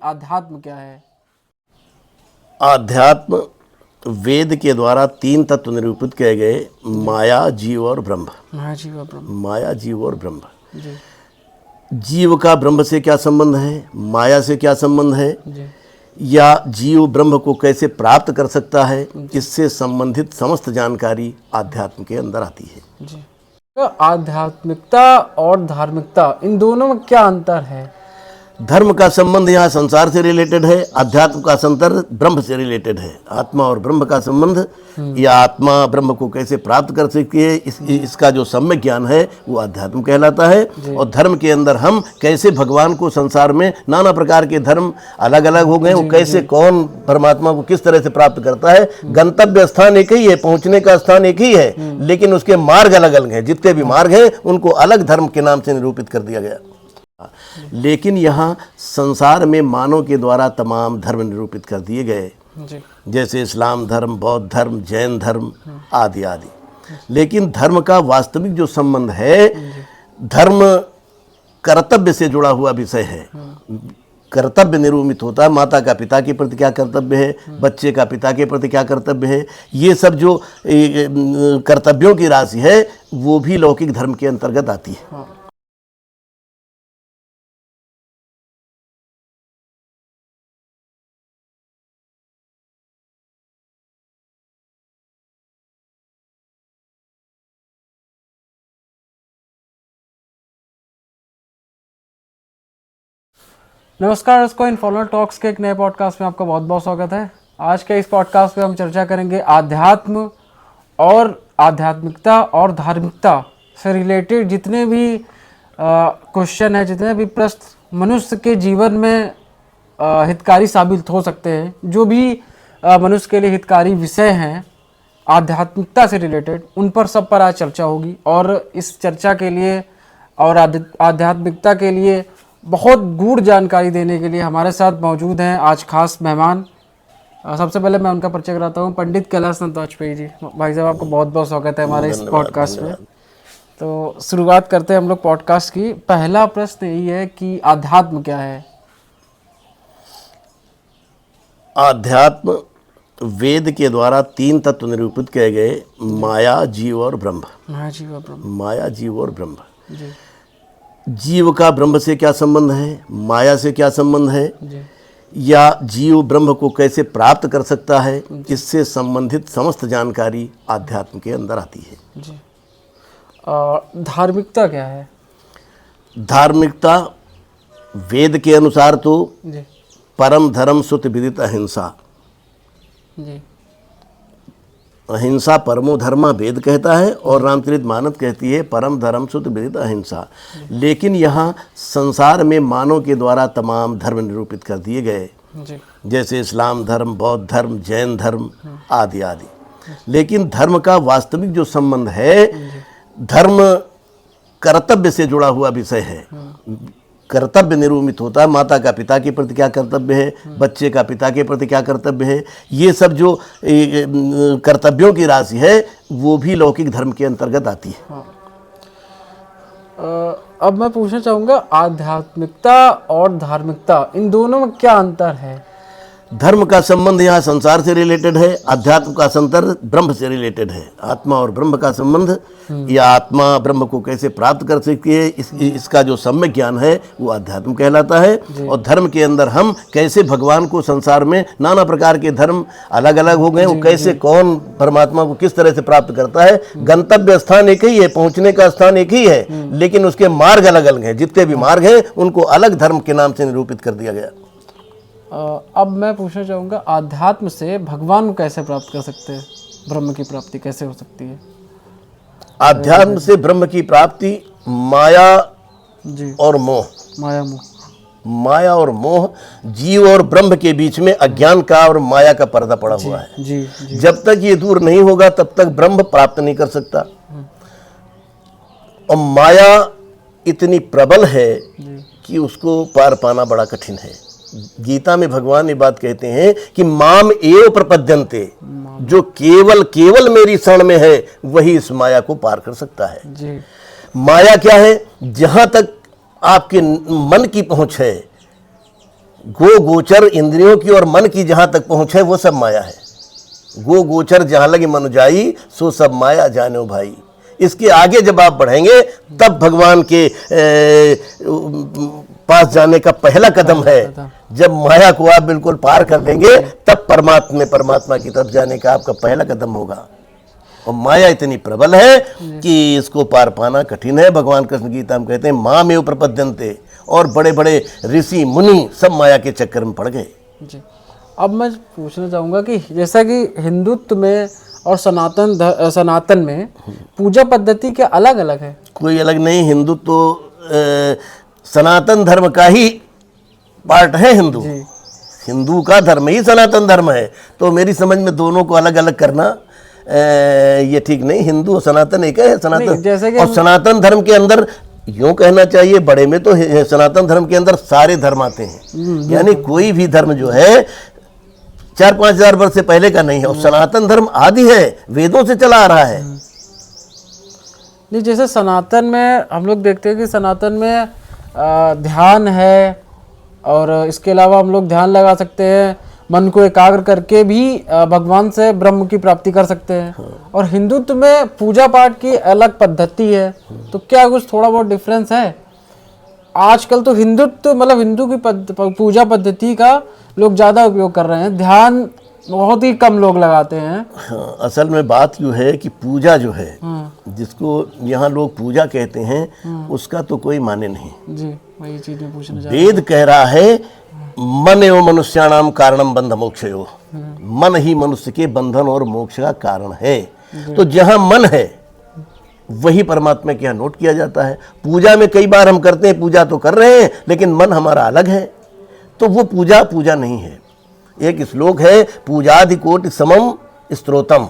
आध्यात्म क्या है? आध्यात्म वेद के द्वारा 3 तत्व निरूपित किए गए, माया, जीव और ब्रह्म। महाजीव ब्रह्म। माया, जीव और ब्रह्म। जी जीव का ब्रह्म से क्या संबंध है, माया से क्या संबंध है, जी या जीव ब्रह्म को कैसे प्राप्त कर सकता है, इससे संबंधित समस्त जानकारी आध्यात्म के अंदर आती है। जी। तो आध्यात्मिकता और धार्मिकता, इन दोनों में क्या अंतर है? धर्म का संबंध यहाँ संसार से रिलेटेड है, अध्यात्म का संबंध ब्रह्म से रिलेटेड है। आत्मा और ब्रह्म का संबंध, या आत्मा ब्रह्म को कैसे प्राप्त कर सकती है, इसका जो सम्यक ज्ञान है वो अध्यात्म कहलाता है। और धर्म के अंदर हम कैसे भगवान को, संसार में नाना प्रकार के धर्म अलग अलग हो गए, वो कैसे कौन परमात्मा को किस तरह से प्राप्त करता है। गंतव्य स्थान एक ही है, पहुंचने का स्थान एक ही है, लेकिन उसके मार्ग अलग अलग हैं। जितने भी मार्ग हैं उनको अलग धर्म के नाम से निरूपित कर दिया गया। लेकिन यहाँ संसार में मानव के द्वारा तमाम धर्म निरूपित कर दिए गए, जैसे इस्लाम धर्म, बौद्ध धर्म, जैन धर्म आदि आदि। लेकिन धर्म का वास्तविक जो संबंध है, धर्म कर्तव्य से जुड़ा हुआ विषय है। कर्तव्य निरूपित होता है, माता का पिता के प्रति क्या कर्तव्य है, बच्चे का पिता के प्रति क्या कर्तव्य है, ये सब जो कर्तव्यों की राशि है वो भी लौकिक धर्म के अंतर्गत आती है। नमस्कार दोस्तों, इन्फॉर्मल टॉक्स के एक नए पॉडकास्ट में आपका बहुत बहुत स्वागत है। आज के इस पॉडकास्ट में हम चर्चा करेंगे आध्यात्म और आध्यात्मिकता और धार्मिकता से रिलेटेड जितने भी क्वेश्चन है, जितने भी प्रश्न मनुष्य के जीवन में हितकारी साबित हो सकते हैं, जो भी मनुष्य के लिए हितकारी विषय हैं आध्यात्मिकता से रिलेटेड, उन पर सब पर आज चर्चा होगी। और इस चर्चा के लिए और आध्यात्मिकता के लिए बहुत गूढ़ जानकारी देने के लिए हमारे साथ मौजूद हैं आज खास मेहमान। सबसे पहले मैं उनका परिचय कराता हूँ, पंडित कैलाश नाथ वाजपेयी जी। भाई साहब, आपको बहुत बहुत स्वागत है हमारे इस पॉडकास्ट में। तो शुरुआत करते हैं हम लोग पॉडकास्ट की। पहला प्रश्न यही है कि आध्यात्म क्या है? आध्यात्म वेद के द्वारा 3 तत्व निरूपित किए गए, माया, जीव और ब्रह्म। महाजीव ब्रह्म। माया, जीव और ब्रह्म। जी जीव का ब्रह्म से क्या संबंध है, माया से क्या संबंध है, जी या जीव ब्रह्म को कैसे प्राप्त कर सकता है, इससे संबंधित समस्त जानकारी आध्यात्म के अंदर आती है। जी। धार्मिकता क्या है? धार्मिकता वेद के अनुसार तो जी परम धर्म सुत विदित अहिंसा। जी अहिंसा परमो धर्मा वेद कहता है, और रामचरित मानस कहती है परम धर्म सुत विदित अहिंसा। लेकिन यहाँ संसार में मानव के द्वारा तमाम धर्म निरूपित कर दिए गए, जैसे इस्लाम धर्म, बौद्ध धर्म, जैन धर्म आदि आदि। लेकिन धर्म का वास्तविक जो संबंध है, धर्म कर्तव्य से जुड़ा हुआ विषय है। कर्तव्य निरूपित होता है, माता का पिता के प्रति क्या कर्तव्य है, बच्चे का पिता के प्रति क्या कर्तव्य है, ये सब जो कर्तव्यों की राशि है वो भी लौकिक धर्म के अंतर्गत आती है। अब मैं पूछना चाहूँगा, आध्यात्मिकता और धार्मिकता, इन दोनों में क्या अंतर है? धर्म का संबंध यहाँ संसार से रिलेटेड है, अध्यात्म का संबंध ब्रह्म से रिलेटेड है। आत्मा और ब्रह्म का संबंध, या आत्मा ब्रह्म को कैसे प्राप्त कर सकती है, इसका जो सम्यक ज्ञान है वो अध्यात्म कहलाता है। और धर्म के अंदर हम कैसे भगवान को, संसार में नाना प्रकार के धर्म अलग अलग हो गए, वो कैसे कौन परमात्मा को किस तरह से प्राप्त करता है। गंतव्य स्थान एक ही है, पहुंचने का स्थान एक ही है, लेकिन उसके मार्ग अलग अलग हैं। जितने भी मार्ग हैं उनको अलग धर्म के नाम से निरूपित कर दिया गया। अब मैं पूछना चाहूँगा, आध्यात्म से भगवान को कैसे प्राप्त कर सकते हैं? ब्रह्म की प्राप्ति कैसे हो सकती है? आध्यात्म से ब्रह्म की प्राप्ति माया जी और मोह। माया मोह। माया और मोह, जीव और ब्रह्म के बीच में अज्ञान का और माया का पर्दा पड़ा हुआ है। जी जी। जब तक ये दूर नहीं होगा तब तक ब्रह्म प्राप्त नहीं कर सकता। और माया इतनी प्रबल है कि उसको पार पाना बड़ा कठिन है। गीता में भगवान ये बात कहते हैं कि माम एव प्रपद्यन्ते, जो केवल केवल मेरी शरण में है वही इस माया को पार कर सकता है। जी। माया क्या है? जहां तक आपके मन की पहुंच है गो गोचर इंद्रियों की और मन की जहां तक पहुंच है वो सब माया है। गो गोचर जहां लगे मन जाई सो सब माया जानो भाई। इसके आगे जब आप बढ़ेंगे तब भगवान के पास जाने का पहला कदम है। जब माया को आप बिल्कुल पार कर लेंगे तब परमात्मा की तरफ जाने का आपका पहला कदम होगा। और माया इतनी प्रबल है कि इसको पार पाना कठिन है। भगवान कृष्ण गीता में कहते हैं मामेव प्रपद्यन्ते, और बड़े बड़े ऋषि मुनि सब माया के चक्कर में पड़ गए। जी, अब मैं पूछना चाहूँगा कि जैसा कि हिंदुत्व में और सनातन में पूजा पद्धति क्या अलग अलग है? कोई अलग नहीं। हिंदुत्व तो सनातन धर्म का ही पार्ट है। हिंदू का धर्म ही सनातन धर्म है। तो मेरी समझ में दोनों को अलग अलग करना ये ठीक नहीं। हिंदू और सनातन एक है। सनातन जैसे कि और सनातन धर्म के अंदर यूं कहना चाहिए बड़े में तो सनातन धर्म के अंदर सारे धर्म आते हैं। यानी कोई भी धर्म जो है 4-5 हजार वर्ष से पहले का नहीं है। और सनातन धर्म आदि है, वेदों से चला आ रहा है। नहीं, जैसे सनातन में हम लोग देखते हैं कि सनातन में ध्यान है, और इसके अलावा हम लोग ध्यान लगा सकते हैं, मन को एकाग्र करके भी भगवान से ब्रह्म की प्राप्ति कर सकते हैं। और हिंदुत्व में पूजा पाठ की अलग पद्धति है। तो क्या कुछ थोड़ा बहुत डिफरेंस है? आजकल तो हिंदुत्व मतलब हिंदू की पूजा पद्धति का लोग ज़्यादा उपयोग कर रहे हैं, ध्यान बहुत ही कम लोग लगाते हैं। हाँ, असल में बात यूँ है कि पूजा जो है, जिसको यहाँ लोग पूजा कहते हैं, उसका तो कोई माने नहीं। जी, वही चीज़ में पूछना चाह वेद कह रहा है मन एवं मनुष्याणाम कारणम बंध मोक्षयो। मन ही मनुष्य के बंधन और मोक्ष का कारण है। तो जहाँ मन है वही परमात्मा के यहाँ नोट किया जाता है। पूजा में कई बार हम करते हैं, पूजा तो कर रहे हैं, लेकिन मन हमारा अलग है, तो वो पूजा नहीं है। एक श्लोक है, पूजादि कोटि समम स्तोत्रम,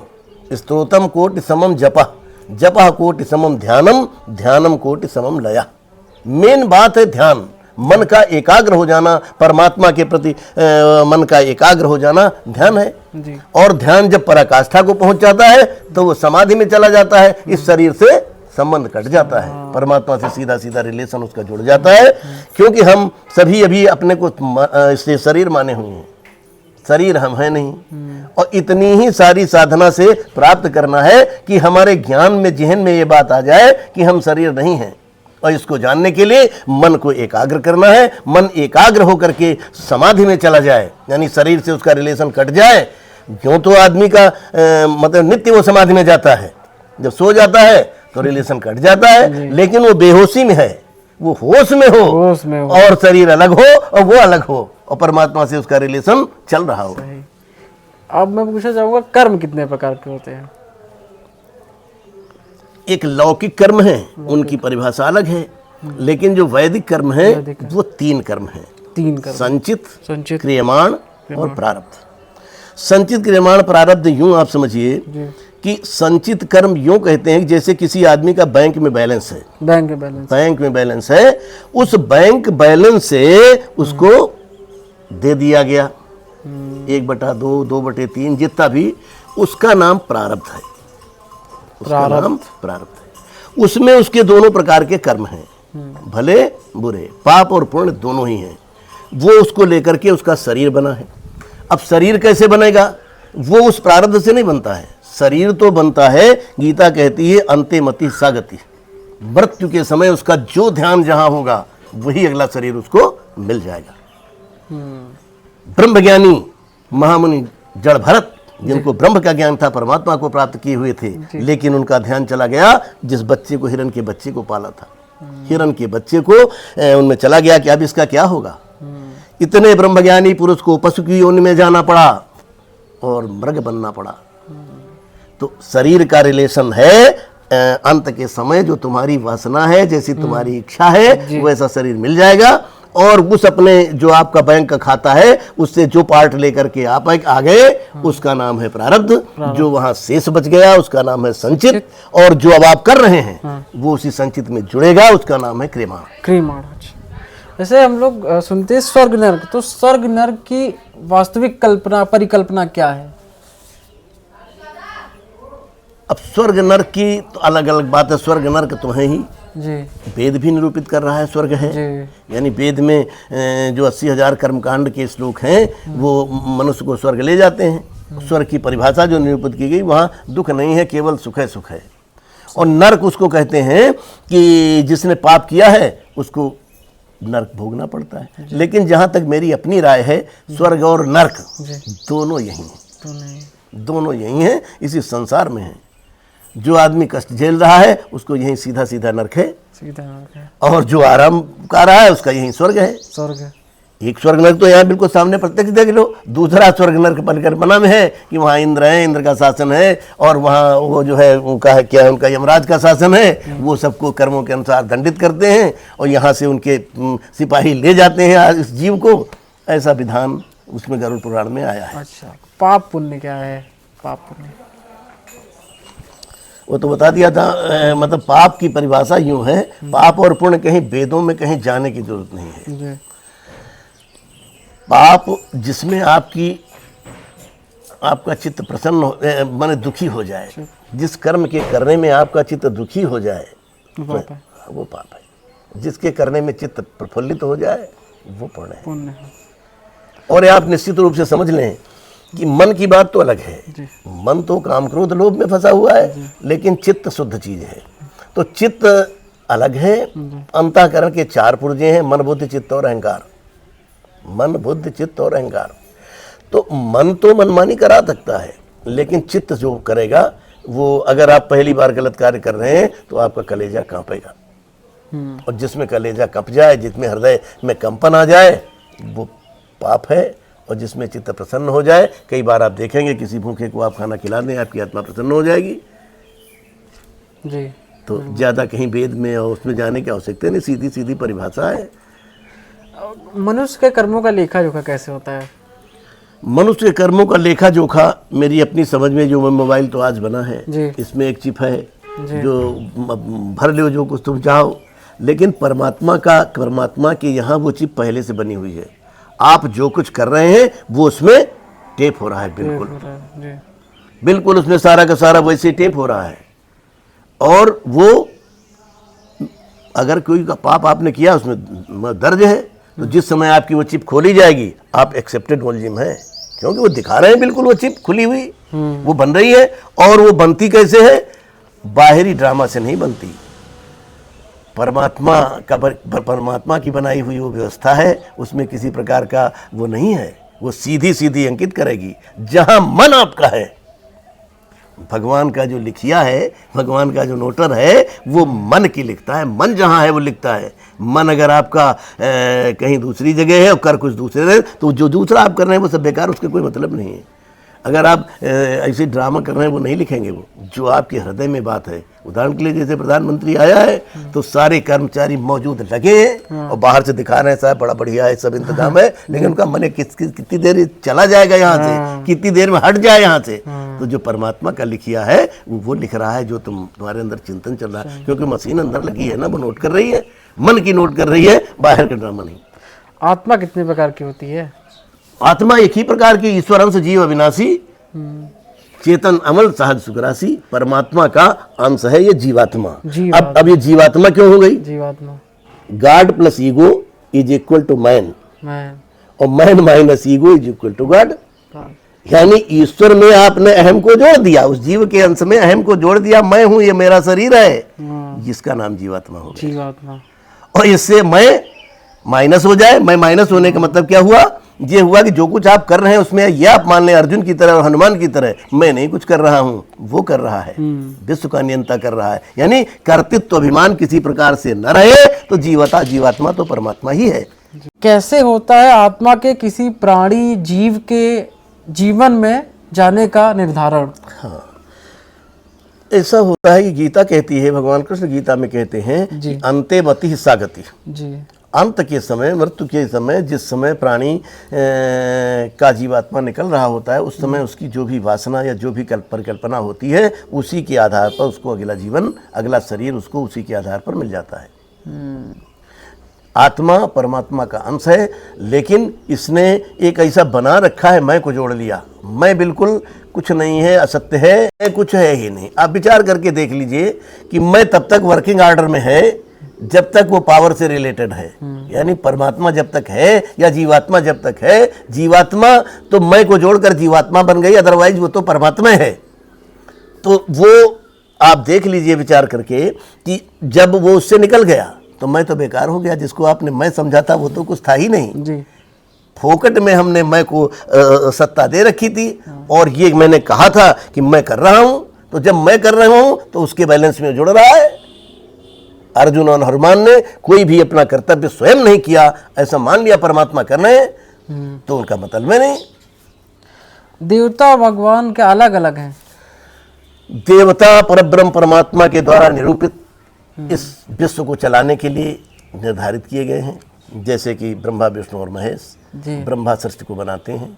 स्तोत्रम कोटि समम जपः, जपः कोटि समम ध्यानम, ध्यानम कोटि समम लयः। मेन बात है ध्यान, मन का एकाग्र हो जाना, परमात्मा के प्रति मन का एकाग्र हो जाना ध्यान है। जी। और ध्यान जब पराकाष्ठा को पहुंच जाता है तो वो समाधि में चला जाता है। इस शरीर से संबंध कट जाता है, परमात्मा से सीधा सीधा रिलेशन उसका जुड़ जाता है। क्योंकि हम सभी अभी अपने को इससे शरीर माने हुए हैं, शरीर हम है नहीं। और इतनी ही सारी साधना से प्राप्त करना है कि हमारे ज्ञान में, जहन में ये बात आ जाए कि हम शरीर नहीं हैं। और इसको जानने के लिए मन को एकाग्र करना है। मन एकाग्र होकर के समाधि में चला जाए, यानी शरीर से उसका रिलेशन कट जाए। क्यों तो आदमी का मतलब नित्य वो समाधि में जाता है, जब सो जाता है तो रिलेशन कट जाता है, लेकिन वो बेहोशी में है, वो होश में हो और शरीर अलग हो और वो अलग हो और परमात्मा से उसका रिलेशन चल रहा हो। अब मैं पूछना चाहूँगा, कर्म कितने प्रकार के होते हैं? एक लौकिक कर्म है, उनकी परिभाषा अलग है, लेकिन जो वैदिक कर्म है वो 3 कर्म है। 3 कर्म, संचित, संचित, क्रियमाण और प्रारब्ध। संचित, क्रियमाण, प्रारब्ध यूं आप समझिए कि संचित कर्म यूं कहते हैं कि जैसे किसी आदमी का बैंक में बैलेंस है, बैंक में बैलेंस है, उस बैंक बैलेंस से उसको दे दिया गया 1/2, 2/3 जितना भी, उसका नाम प्रारब्ध है। उसका नाम प्रारब्ध है। उसमें उसके दोनों प्रकार के कर्म हैं, भले बुरे, पाप और पुण्य दोनों ही हैं। वो उसको लेकर के उसका शरीर बना है। अब शरीर कैसे बनेगा? वो उस प्रारब्ध से नहीं बनता है। शरीर तो बनता है, गीता कहती है अंते मति सागति, मृत्यु के समय उसका जो ध्यान जहां होगा वही अगला शरीर उसको मिल जाएगा। ब्रह्मज्ञानी महामुनि जड़ भरत, जिनको ब्रह्म का ज्ञान था, परमात्मा को प्राप्त किए हुए थे, लेकिन उनका ध्यान चला गया जिस बच्चे को, हिरण के बच्चे को पाला था, हिरण के बच्चे को उनमें चला गया कि अब इसका क्या होगा। इतने ब्रह्मज्ञानी पुरुष को पशु की योनि में जाना पड़ा और मृग बनना पड़ा। तो शरीर का रिलेशन है अंत के समय, जो तुम्हारी वासना है, जैसी तुम्हारी इच्छा है वैसा शरीर मिल जाएगा। और उस अपने जो आपका बैंक का खाता है उससे जो पार्ट लेकर के आप आ गए उसका नाम है प्रारब्ध। जो वहां शेष बच गया उसका नाम है संचित, और जो अब आप कर रहे हैं वो उसी संचित में जुड़ेगा, उसका नाम है क्रियमाण। जैसे हम लोग सुनते हैं स्वर्ग नर्क, तो स्वर्ग नर्क की वास्तविक परिकल्पना क्या है? अब स्वर्ग नरक की तो अलग अलग बात है, स्वर्ग नरक तो है ही, जी वेद भी निरूपित कर रहा है स्वर्ग है। जी यानी वेद में जो 80,000 कर्मकांड के श्लोक हैं वो मनुष्य को स्वर्ग ले जाते हैं। स्वर्ग की परिभाषा जो निरूपित की गई, वहाँ दुख नहीं है, केवल सुख है, सुख है। और नरक उसको कहते हैं कि जिसने पाप किया है उसको नरक भोगना पड़ता है। लेकिन जहाँ तक मेरी अपनी राय है, स्वर्ग और नरक दोनों यही हैं, तो नहीं, दोनों यही हैं, इसी संसार में हैं। जो आदमी कष्ट झेल रहा है उसको यही सीधा सीधा नरक है, सीधा नरक है, और जो आराम कर रहा है उसका यही स्वर्ग है। स्वर्ग है। एक स्वर्ग नरक तो यहाँ बिल्कुल सामने प्रत्यक्ष देख लो, दूसरा स्वर्ग नरक परिकल्पना में है कि वहाँ इंद्र है, इंद्र का शासन है, और वहाँ वो जो है उनका है क्या है, उनका यमराज का शासन है, वो सबको कर्मों के अनुसार दंडित करते हैं और यहाँ से उनके सिपाही ले जाते हैं इस जीव को। ऐसा विधान उसमें गरुड़ पुराण में आया है। अच्छा, पाप पुण्य क्या है? पाप पुण्य वो तो बता दिया था, मतलब पाप की परिभाषा यूँ है, पाप और पुण्य कहीं वेदों में कहीं जाने की जरूरत नहीं है। जी, पाप जिसमें आपका चित्त प्रसन्न हो, माने दुखी हो जाए, जिस कर्म के करने में आपका चित्त दुखी हो जाए पाप है, वो पाप है। जिसके करने में चित्त प्रफुल्लित हो जाए वो पुण्य है। पुण्य है। और आप निश्चित रूप से समझ लें कि मन की बात तो अलग है, जी, मन तो काम क्रोध लोभ में फंसा हुआ है, लेकिन चित्त शुद्ध चीज है। तो चित्त अलग है। अंतःकरण के 4 पुर्जे हैं, मन बुद्धि चित्त और अहंकार। मन बुद्धि चित्त और अहंकार। तो मन तो मनमानी करा सकता है, लेकिन चित्त जो करेगा वो, अगर आप पहली बार गलत कार्य कर रहे हैं तो आपका कलेजा कांपेगा, और जिसमें कलेजा कंप जाए, जिसमें हृदय में कंपन आ जाए, वो पाप है। और जिसमें चित्त प्रसन्न हो जाए, कई बार आप देखेंगे किसी भूखे को आप खाना खिला दें, आपकी आत्मा प्रसन्न हो जाएगी। जी, तो ज़्यादा कहीं वेद में और उसमें जाने की आवश्यकता नहीं, सीधी सीधी परिभाषा है। मनुष्य के कर्मों का लेखा जोखा कैसे होता है? मनुष्य के कर्मों का लेखा जोखा मेरी अपनी समझ में, जो मोबाइल तो आज बना है, जी, इसमें एक चिप है जो भर लो जो कुछ तुम चाहो, लेकिन परमात्मा के यहाँ वो चिप पहले से बनी हुई है। आप जो कुछ कर रहे हैं वो उसमें टेप हो रहा है, बिल्कुल जी, बिल्कुल उसमें सारा का सारा वैसे टेप हो रहा है। और वो अगर कोई का पाप आपने किया उसमें दर्ज है, तो जिस समय आपकी वो चिप खोली जाएगी आप एक्सेप्टेड मुलजिम है, क्योंकि वो दिखा रहे हैं बिल्कुल वो चिप खुली हुई, वो बन रही है। और वो बनती कैसे है? बाहरी ड्रामा से नहीं बनती, परमात्मा की बनाई हुई वो व्यवस्था है, उसमें किसी प्रकार का वो नहीं है, वो सीधी सीधी अंकित करेगी। जहां मन आपका है, भगवान का जो लिखिया है, भगवान का जो नोटर है, वो मन की लिखता है। मन जहाँ है वो लिखता है। मन अगर आपका कहीं दूसरी जगह है और कर कुछ दूसरे है, तो जो दूसरा आप कर रहे हैं वो सब बेकार, उसके कोई मतलब नहीं है। अगर आप ऐसे ड्रामा कर रहे हैं वो नहीं लिखेंगे, वो जो आपके हृदय में बात है। उदाहरण के लिए जैसे प्रधानमंत्री आया है तो सारे कर्मचारी मौजूद लगे हैं और बाहर से दिखा रहे हैं साहब बड़ा बढ़िया है, सब इंतजाम है, लेकिन उनका मन कितनी देर चला जाएगा यहाँ से, कितनी देर में हट जाए यहाँ से। तो जो परमात्मा का लिखिया है वो लिख रहा है, जो तुम्हारे अंदर चिंतन चल रहा है, क्योंकि मशीन अंदर लगी है ना, वो नोट कर रही है, मन की नोट कर रही है, बाहर का ड्रामा नहीं। आत्मा कितने प्रकार की होती है? आत्मा एक ही प्रकार की, ईश्वर अंश जीव अविनाशी, चेतन अमल सहज सुखराशि। परमात्मा का अंश है ये जीवात्मा। अब ये जीवात्मा क्यों हो गई? जीवात्मा, God plus ego is equal to man, और man minus ego is equal to God. यानी ईश्वर में आपने अहम को जोड़ दिया, उस जीव के अंश में अहम को जोड़ दिया, मैं हूं, ये मेरा शरीर है, जिसका नाम जीवात्मा हो गया। जीवात्मा। और इससे मैं माइनस हो जाए, मैं माइनस होने का मतलब क्या हुआ? ये हुआ कि जो कुछ आप कर रहे हैं उसमें ये आप मान लें अर्जुन की तरह और हनुमान की तरह, मैं नहीं कुछ कर रहा हूं, वो कर रहा है, विश्व का नियंता कर रहा है। यानी कर्तृत्व अभिमान किसी प्रकार से न रहे तो जीवात्मा तो परमात्मा ही है। कैसे होता है आत्मा के किसी प्राणी जीव के जीवन में जाने का निर्धारण? हाँ, ऐसा होता है कि गीता कहती है, भगवान कृष्ण गीता में कहते हैं कि अंते मति सा गति। जी, अंत के समय, मृत्यु के समय, जिस समय प्राणी का जीवात्मा निकल रहा होता है, उस समय उसकी जो भी वासना या जो भी परिकल्पना होती है, उसी के आधार पर उसको अगला जीवन, अगला शरीर उसको उसी के आधार पर मिल जाता है। आत्मा परमात्मा का अंश है, लेकिन इसने एक ऐसा बना रखा है, मैं को जोड़ लिया। मैं बिल्कुल कुछ नहीं है, असत्य है, कुछ है ही नहीं। आप विचार करके देख लीजिए कि मैं तब तक वर्किंग ऑर्डर में है जब तक वो पावर से रिलेटेड है, यानी परमात्मा जब तक है या जीवात्मा जब तक है। जीवात्मा तो मैं को जोड़कर जीवात्मा बन गई, अदरवाइज वो तो परमात्मा है। तो वो आप देख लीजिए विचार करके कि जब वो उससे निकल गया तो मैं तो बेकार हो गया। जिसको आपने मैं समझा था वो तो कुछ था ही नहीं जी। फोकट में हमने मैं को सत्ता दे रखी थी और ये मैंने कहा था कि मैं कर रहा हूं, तो जब मैं कर रहा हूं तो उसके बैलेंस में जुड़ रहा है। अर्जुन और हनुमान ने कोई भी अपना कर्तव्य स्वयं नहीं किया, ऐसा मान लिया परमात्मा कर रहे हैं, तो उनका मतलब में नहीं। देवता और भगवान के अलग अलग हैं। देवता परब्रह्म परमात्मा के द्वारा निरूपित इस विश्व को चलाने के लिए निर्धारित किए गए हैं। जैसे कि ब्रह्मा विष्णु और महेश। जी। ब्रह्मा सृष्टि को बनाते हैं,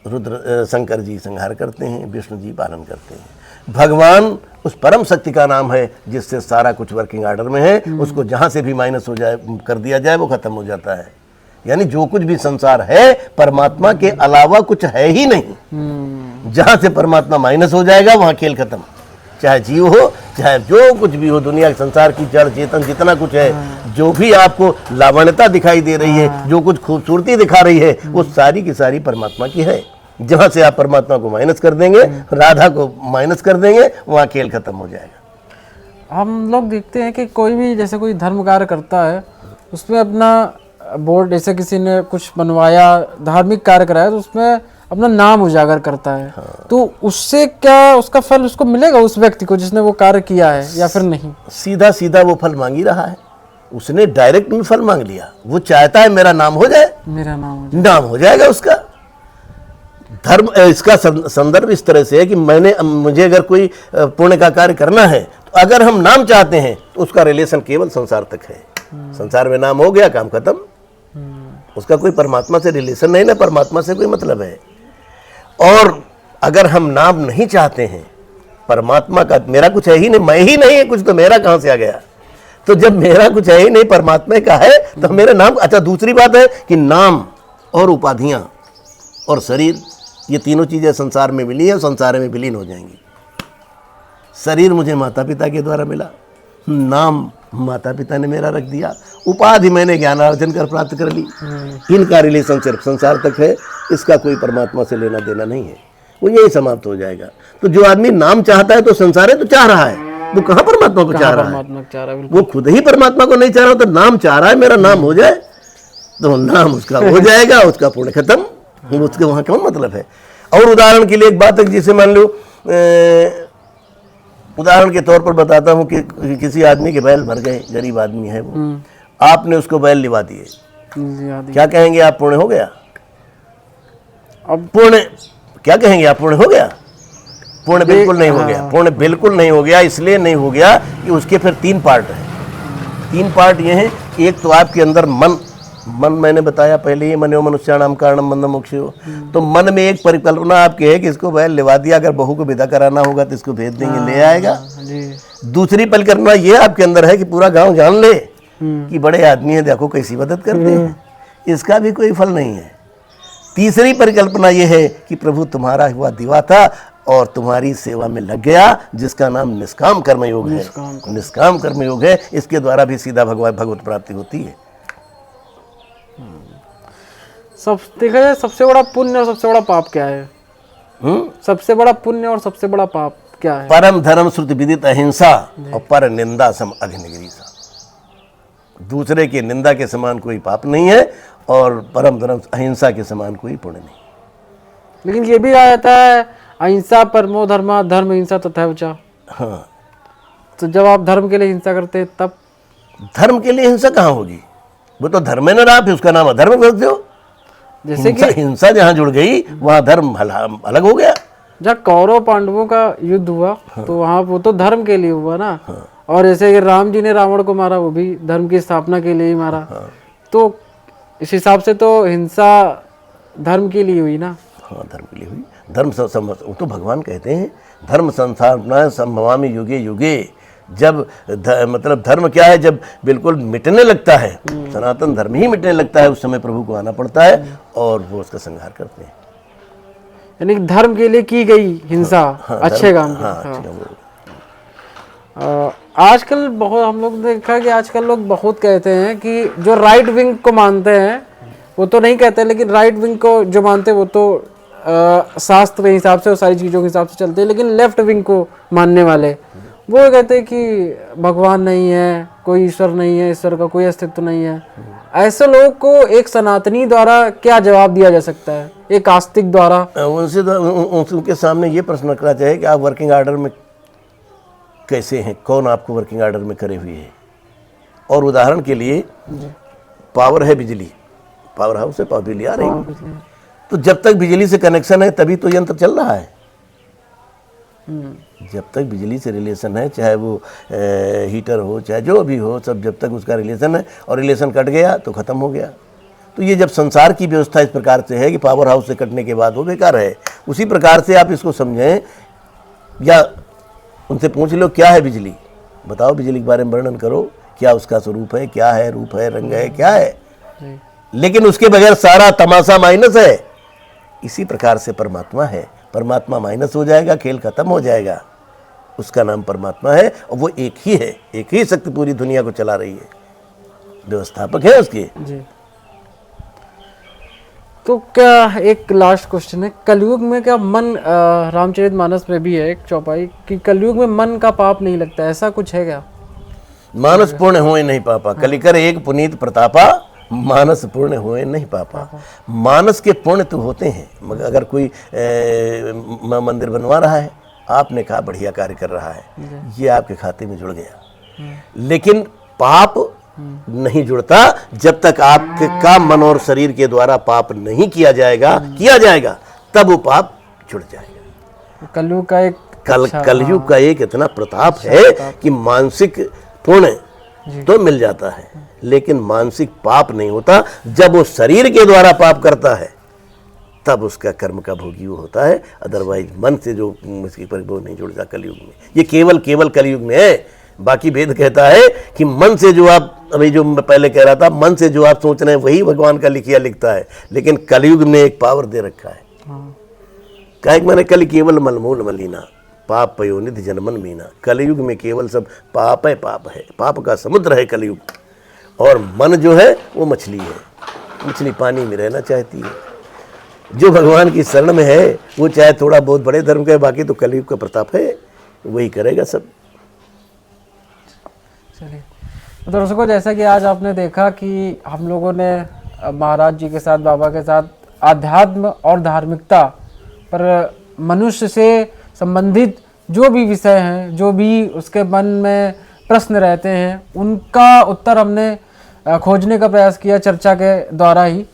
रुद्र शंकर जी संहार करते हैं, विष्णु जी पालन करते हैं। भगवान उस परम शक्ति का नाम है जिससे सारा कुछ वर्किंग ऑर्डर में है। उसको जहाँ से भी माइनस हो जाए कर दिया जाए वो खत्म हो जाता है। यानी जो कुछ भी संसार है परमात्मा के अलावा कुछ है ही नहीं। जहाँ से परमात्मा माइनस हो जाएगा वहाँ खेल खत्म। चाहे जीव हो, चाहे जो कुछ भी हो, दुनिया के संसार की जड़ चेतन जितना कुछ है, जो भी आपको लावण्यता दिखाई दे रही है, जो कुछ खूबसूरती दिखा रही है, वो सारी की सारी परमात्मा की है। जहाँ से आप परमात्मा को माइनस कर देंगे, राधा को माइनस कर देंगे, वहाँ खेल खत्म हो जाएगा। हम लोग देखते हैं कि कोई भी जैसे कोई धर्म कार्य करता है उसमें अपना बोर्ड, जैसे किसी ने कुछ बनवाया, धार्मिक कार्य कराया, तो उसमें अपना नाम उजागर करता है। तो उससे क्या उसका फल उसको मिलेगा, उस व्यक्ति को जिसने वो कार्य किया है, या फिर नहीं? सीधा सीधा वो फल मांग ही रहा है। उसने डायरेक्ट भी फल मांग लिया। वो चाहता है मेरा नाम हो जाए, मेरा नाम नाम हो जाएगा उसका। धर्म इसका संदर्भ इस तरह से है कि मुझे अगर कोई पुण्य का कार्य करना है, तो अगर हम नाम चाहते हैं तो उसका रिलेशन केवल संसार तक है। संसार में नाम हो गया, काम खत्म। उसका कोई परमात्मा से रिलेशन नहीं, ना परमात्मा से कोई मतलब है। और अगर हम नाम नहीं चाहते हैं, परमात्मा का मेरा कुछ है ही नहीं, मैं ही नहीं है कुछ, तो मेरा कहां से आ गया? तो जब मेरा कुछ है ही नहीं, परमात्मा का है, तो मेरा नाम। अच्छा, दूसरी बात है कि नाम और उपाधियां और शरीर, ये तीनों चीजें संसार में मिली है और संसार में विलीन हो जाएंगी। शरीर मुझे माता पिता के द्वारा मिला, नाम माता पिता ने मेरा रख दिया, उपाधि मैंने ज्ञानार्जन कर प्राप्त कर ली। इनका रिलेशन सिर्फ संसार तक है, इसका कोई परमात्मा से लेना देना नहीं है। वो यही समाप्त हो जाएगा। तो जो आदमी नाम चाहता है तो संसार है तो चाह रहा है, वो कहाँ परमात्मा को चाह रहा है? वो खुद ही परमात्मा को नहीं चाह रहा, तो नाम चाह रहा है मेरा नाम हो जाए, तो नाम उसका हो जाएगा, उसका पुण्य खत्म, उसके वहाँ कौन मतलब है। और उदाहरण के लिए एक बात है, जिसे मान लो उदाहरण के तौर पर बताता हूँ कि किसी आदमी के बैल मर गए, गरीब आदमी है वो, आपने उसको बैल लिवा दिए, क्या कहेंगे आप? पुण्य हो गया? अब पुण्य क्या कहेंगे आप? पुण्य हो गया? पुण्य बिल्कुल नहीं हो गया। पुण्य बिल्कुल नहीं हो गया। इसलिए नहीं हो गया कि उसके फिर 3 पार्ट हैं। 3 पार्ट ये हैं, एक तो आपके अंदर मन मैंने बताया पहले ही, मनो मनुष्याणाम कारणम बंधम मोक्षयो। तो मन में एक परिकल्पना आपकी है कि इसको बैल लिवा दिया, अगर बहू को विदा कराना होगा तो इसको भेज देंगे, ले आएगा। दूसरी परिकल्पना ये आपके अंदर है कि पूरा गांव जान ले कि बड़े आदमी है, देखो कैसी मदद करते हैं, इसका भी कोई फल नहीं है। तीसरी परिकल्पना ये है कि प्रभु तुम्हारा हुआ दिवाता और तुम्हारी सेवा में लग गया, जिसका नाम निष्काम कर्मयोग है। निष्काम कर्मयोग है, इसके द्वारा भी सीधा भगवत प्राप्ति होती है। सब देखा जाए, सबसे बड़ा पुण्य और सबसे बड़ा पाप क्या है? सबसे बड़ा पुण्य और सबसे बड़ा पाप क्या है? परम धर्म श्रुति विदित अहिंसा और पर निंदा सम अग्निगिरीसा। दूसरे की निंदा के समान कोई पाप नहीं है और परम धर्म अहिंसा के समान कोई पुण्य नहीं। लेकिन ये भी आ जाता है, अहिंसा परमो धर्मा, धर्म हिंसा तथैव च। हाँ, तो जब आप धर्म के लिए हिंसा करते हैं तब? धर्म के लिए हिंसा कहाँ होगी? वो तो धर्म में न रहा, फिर उसका नाम अधर्म रख दो। जैसे कि हिंसा जहाँ जुड़ गई वहाँ धर्म अलग हो गया। जब कौरव पांडवों का युद्ध हुआ तो वहाँ वो तो धर्म के लिए हुआ ना। और जैसे कि राम जी ने रावण को मारा, वो भी धर्म की स्थापना के लिए ही मारा। तो इस हिसाब से तो हिंसा धर्म के लिए हुई ना। हाँ, धर्म के लिए हुई। धर्म वो तो भगवान कहते हैं, धर्म संस्थापना संभवामि युगे युगे। जब मतलब धर्म क्या है, जब बिल्कुल मिटने लगता है, सनातन धर्म ही मिटने लगता है, उस समय प्रभु को आना पड़ता है और वो उसका संहार करते हैं। यानी कि धर्म के लिए की गई हिंसा अच्छे काम की। हाँ, अच्छे काम की। आजकल बहुत हम लोग ने देखा कि आजकल लोग बहुत कहते हैं कि जो राइट विंग को मानते हैं वो तो नहीं कहते, लेकिन राइट विंग को जो मानते हैं वो तो शास्त्र के हिसाब से और सारी चीज़ों के हिसाब से चलते हैं, लेकिन लेफ्ट विंग को मानने वाले वो कहते हैं कि भगवान नहीं है, कोई ईश्वर नहीं है, ईश्वर का कोई अस्तित्व नहीं है। ऐसे लोगों को एक सनातनी द्वारा क्या जवाब दिया जा सकता है, एक आस्तिक द्वारा? उनके सामने ये प्रश्न रखना चाहिए कि आप वर्किंग आर्डर में कैसे हैं, कौन आपको वर्किंग आर्डर में करे हुए है। और उदाहरण के लिए पावर है, बिजली, पावर हाउस से पावर बिजली आ रही, तो जब तक बिजली से कनेक्शन है तभी तो यंत्र चल रहा है। जब तक बिजली से रिलेशन है, चाहे वो हीटर हो चाहे जो भी हो, सब जब तक उसका रिलेशन है, और रिलेशन कट गया तो ख़त्म हो गया। तो ये जब संसार की व्यवस्था इस प्रकार से है कि पावर हाउस से कटने के बाद वो बेकार है, उसी प्रकार से आप इसको समझें या उनसे पूछ लो क्या है बिजली, बताओ बिजली के बारे में वर्णन करो, क्या उसका स्वरूप है, क्या है, रूप है, रंग है, क्या है। लेकिन उसके बगैर सारा तमाशा माइनस है। इसी प्रकार से परमात्मा है, परमात्मा माइनस हो जाएगा, खेल खत्म हो जाएगा। उसका नाम परमात्मा है और वो एक ही है, एक ही शक्ति पूरी दुनिया को चला रही है, व्यवस्थापक है उसके। जी। तो क्या एक लास्ट क्वेश्चन है, कलयुग में क्या मन, रामचरितमानस में भी है एक चौपाई कि कलयुग में मन का पाप नहीं लगता, ऐसा कुछ है क्या? मानस पूर्ण होए नहीं पापा, कलिकर एक पुनीत प्रतापा, मानस पूर्ण होए नहीं पापा। मानस के पुण्य तो होते हैं, मगर अगर कोई मंदिर बनवा रहा है, आपने कहा बढ़िया कार्य कर रहा है, ये आपके खाते में जुड़ गया, लेकिन पाप नहीं जुड़ता जब तक आपके का मन और शरीर के द्वारा पाप नहीं किया जाएगा तब वो पाप जुड़ जाएगा। कलयुग का एक कलयुग का एक इतना प्रताप है कि मानसिक पुण्य तो मिल जाता है, लेकिन मानसिक पाप नहीं होता। जब वो शरीर के द्वारा पाप करता है तब उसका कर्म का भोगी वो होता है, अदरवाइज मन से जो इसकी पर वो नहीं जुड़ता कलयुग में। ये केवल कलयुग में है। बाकी वेद कहता है कि मन से जो आप, अभी जो मैं पहले कह रहा था, मन से जो आप सोच रहे हैं वही भगवान का लिखता है, लेकिन कलयुग ने एक पावर दे रखा है। कहा मैंने कल केवल मलमूल मलिना, पाप पयोनिधि जनमन मीना। कलयुग में केवल सब पाप है, पाप का समुद्र है कलयुग। और मन जो है वो मछली है, मछली पानी में रहना चाहती है। जो भगवान की शरण में है वो चाहे थोड़ा बहुत बड़े धर्म का है, बाकी तो कलयुग का प्रताप है, वही करेगा सब। चलिए तो दर्शकों, जैसा कि आज आपने देखा कि हम लोगों ने महाराज जी के साथ, बाबा के साथ आध्यात्म और धार्मिकता पर, मनुष्य से संबंधित जो भी विषय हैं, जो भी उसके मन में प्रश्न रहते हैं, उनका उत्तर हमने खोजने का प्रयास किया चर्चा के द्वारा ही।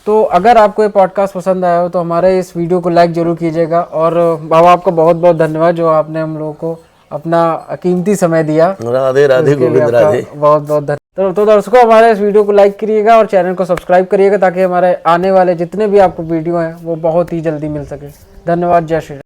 तो अगर आपको ये पॉडकास्ट पसंद आया हो तो हमारे इस वीडियो को लाइक ज़रूर कीजिएगा। और बाबा आपको बहुत बहुत धन्यवाद जो आपने हम लोगों को अपना कीमती समय दिया। राधे राधे गोविंद राधे। बहुत बहुत धन्यवाद। तो दर्शकों, हमारे इस वीडियो को लाइक करिएगा और चैनल को सब्सक्राइब करिएगा ताकि हमारे आने वाले जितने भी आपको वीडियो हैं वो बहुत ही जल्दी मिल सके। धन्यवाद। जय श्री राम।